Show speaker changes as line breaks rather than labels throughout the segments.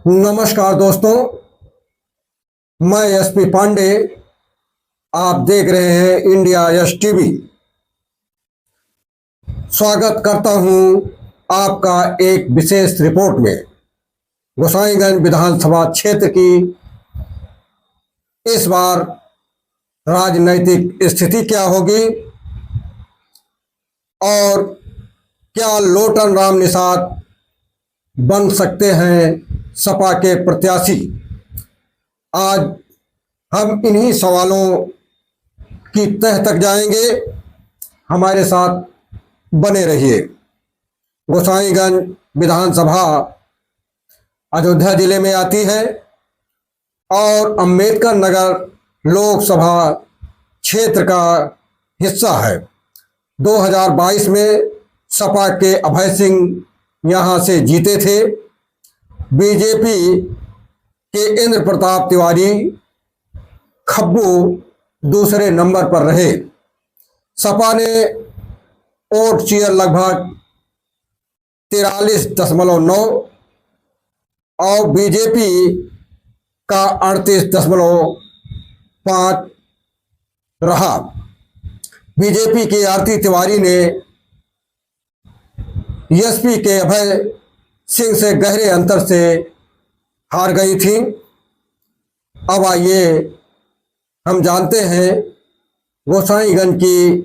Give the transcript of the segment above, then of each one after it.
नमस्कार दोस्तों, मैं एसपी पांडे। आप देख रहे हैं इंडिया यस टीवी। स्वागत करता हूं आपका एक विशेष रिपोर्ट में। गोसाईगंज विधानसभा क्षेत्र की इस बार राजनीतिक स्थिति क्या होगी और क्या लोटन राम निषाद बन सकते हैं सपा के प्रत्याशी। आज हम इन्हीं सवालों की तह तक जाएंगे। हमारे साथ बने रहिए। गोसाईगंज विधानसभा अयोध्या जिले में आती है और अंबेडकर नगर लोकसभा क्षेत्र का हिस्सा है। 2022 में सपा के अभय सिंह यहाँ से जीते थे। बीजेपी के इंद्र प्रताप तिवारी खब्बू दूसरे नंबर पर रहे। सपा ने वोट शेयर लगभग 43.9 और बीजेपी का 38.5 रहा। बीजेपी के आरती तिवारी ने एसपी के अभय सिंह से गहरे अंतर से हार गई थी। अब आइए हम जानते हैं गोसाईगंज की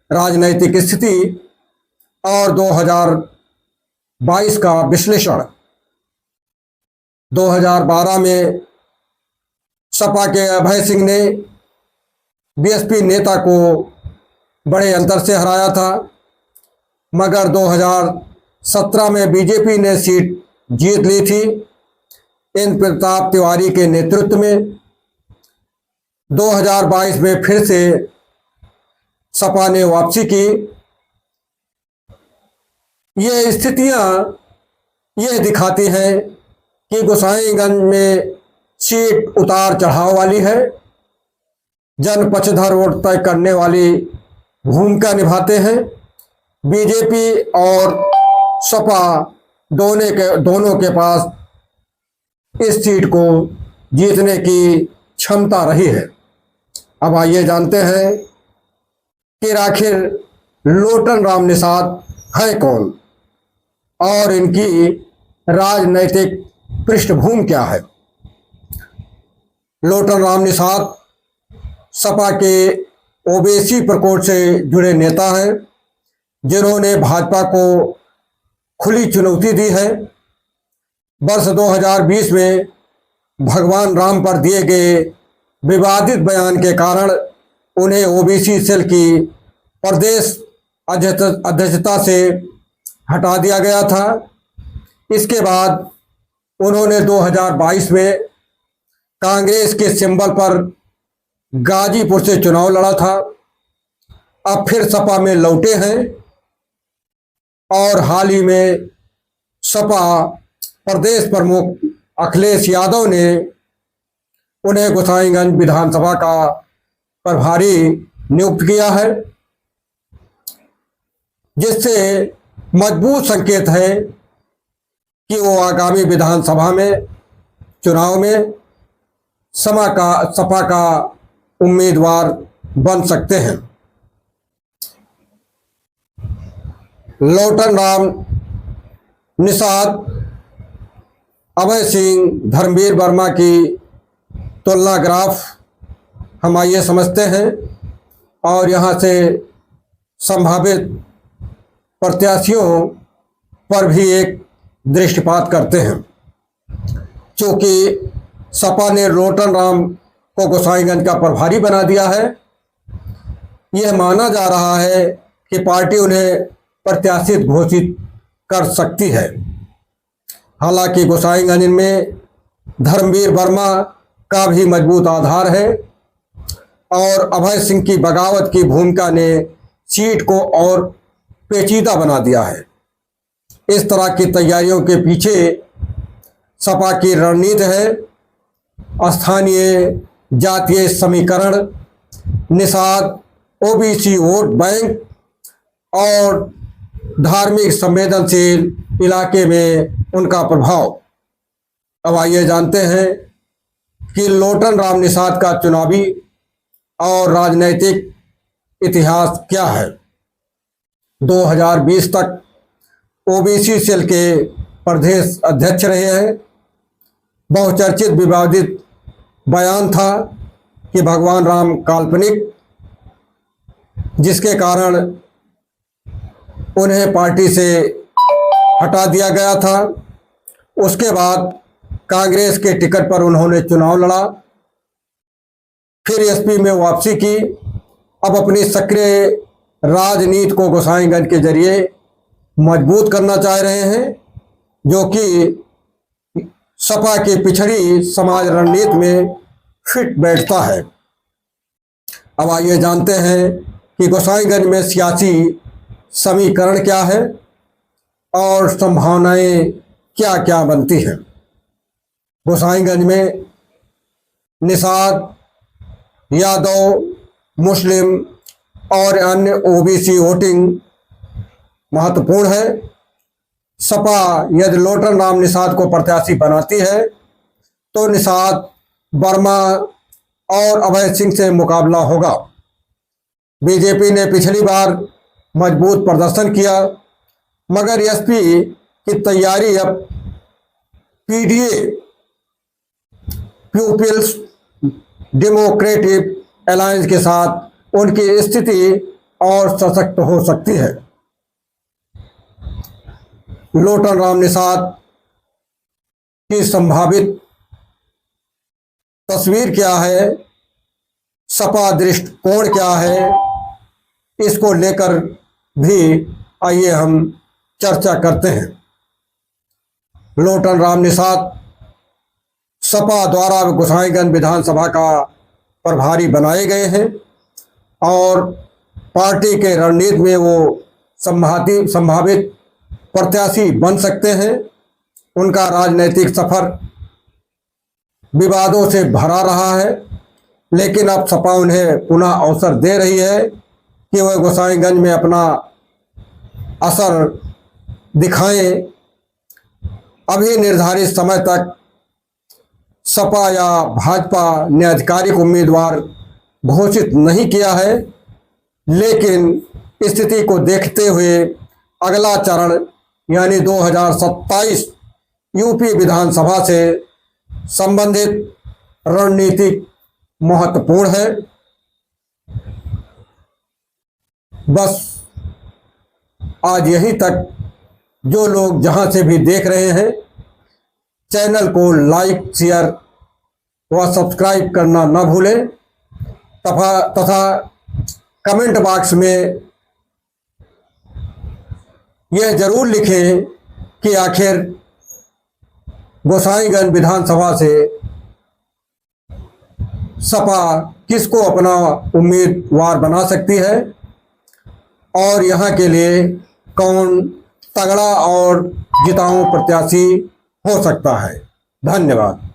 राजनीतिक स्थिति और 2022 का विश्लेषण। 2012 में सपा के अभय सिंह ने बीएसपी नेता को बड़े अंतर से हराया था, मगर 2017 में बीजेपी ने सीट जीत ली थी इंद्र प्रताप तिवारी के नेतृत्व में। 2022 में फिर से सपा ने वापसी की। ये स्थितियां ये दिखाती हैं कि गोसाईगंज में सीट उतार चढ़ाव वाली है। जन पक्षधर वोट तय करने वाली भूमिका निभाते हैं। बीजेपी और सपा दोनों के पास इस सीट को जीतने की क्षमता रही है। अब आइए जानते हैं कि आखिर लोटन राम निषाद है कौन और इनकी राजनैतिक पृष्ठभूमि क्या है। लोटन राम निषाद सपा के ओबीसी प्रकोष्ठ से जुड़े नेता हैं, जिन्होंने भाजपा को खुली चुनौती दी है। वर्ष 2020 में भगवान राम पर दिए गए विवादित बयान के कारण उन्हें ओबीसी सेल की प्रदेश अध्यक्षता से हटा दिया गया था। इसके बाद उन्होंने 2022 में कांग्रेस के सिंबल पर गाजीपुर से चुनाव लड़ा था। अब फिर सपा में लौटे हैं और हाल ही में सपा प्रदेश प्रमुख अखिलेश यादव ने उन्हें गोसाईगंज विधानसभा का प्रभारी नियुक्त किया है, जिससे मजबूत संकेत है कि वो आगामी विधानसभा में चुनाव में सपा का उम्मीदवार बन सकते हैं। लोटन राम निषाद, अभय सिंह, धर्मवीर वर्मा की तुलना ग्राफ हम आइए समझते हैं और यहाँ से संभावित प्रत्याशियों पर भी एक दृष्टिपात करते हैं। क्योंकि सपा ने लोटन राम को गोसाईगंज का प्रभारी बना दिया है, यह माना जा रहा है कि पार्टी उन्हें प्रत्याशित घोषित कर सकती है। हालांकि गोसाईगंज में धर्मवीर वर्मा का भी मजबूत आधार है और अभय सिंह की बगावत की भूमिका ने सीट को और पेचीदा बना दिया है। इस तरह की तैयारियों के पीछे सपा की रणनीति है स्थानीय जातीय समीकरण, निषाद, ओबीसी वोट बैंक और धार्मिक संवेदनशील इलाके में उनका प्रभाव। अब आइए जानते हैं कि लोटन राम निषाद का चुनावी और राजनीतिक इतिहास क्या है। 2020 तक ओबीसी सेल के प्रदेश अध्यक्ष रहे हैं। बहुचर्चित विवादित बयान था कि भगवान राम काल्पनिक, जिसके कारण उन्हें पार्टी से हटा दिया गया था। उसके बाद कांग्रेस के टिकट पर उन्होंने चुनाव लड़ा, फिर एसपी में वापसी की। अब अपनी सक्रिय राजनीति को गोसाईगंज के जरिए मजबूत करना चाह रहे हैं, जो कि सपा की पिछड़ी समाज रणनीति में फिट बैठता है। अब आइए जानते हैं कि गोसाईगंज में सियासी समीकरण क्या है और संभावनाएं क्या क्या बनती हैं। गोसाईगंज में निषाद, यादव, मुस्लिम और अन्य ओबीसी वोटिंग महत्वपूर्ण है। सपा यदि लोटन राम निषाद को प्रत्याशी बनाती है तो निषाद, वर्मा और अभय सिंह से मुकाबला होगा। बीजेपी ने पिछली बार मजबूत प्रदर्शन किया, मगर एसपी की तैयारी अब पीडीए पीपुल्स डेमोक्रेटिक अलायंस के साथ उनकी स्थिति और सशक्त हो सकती है। लोटन राम निषाद की संभावित तस्वीर क्या है, सपा दृष्टिकोण क्या है, इसको लेकर भी आइए हम चर्चा करते हैं। लोटन राम निषाद सपा द्वारा गोसाईगंज विधानसभा का प्रभारी बनाए गए हैं और पार्टी के रणनीति में वो संभावित प्रत्याशी बन सकते हैं। उनका राजनीतिक सफर विवादों से भरा रहा है, लेकिन अब सपा उन्हें पुनः अवसर दे रही है कि वह गोसाईगंज में अपना असर दिखाएं। अभी निर्धारित समय तक सपा या भाजपा ने आधिकारिक उम्मीदवार घोषित नहीं किया है, लेकिन स्थिति को देखते हुए अगला चरण यानी 2027 यूपी विधानसभा से संबंधित रणनीतिक महत्वपूर्ण है। बस आज यहीं तक। जो लोग जहां से भी देख रहे हैं, चैनल को लाइक, शेयर व सब्सक्राइब करना न भूलें तथा कमेंट बॉक्स में यह जरूर लिखें कि आखिर गोसाईगंज विधानसभा से सपा किसको अपना उम्मीदवार बना सकती है और यहाँ के लिए कौन तगड़ा और जिताऊ प्रत्याशी हो सकता है। धन्यवाद।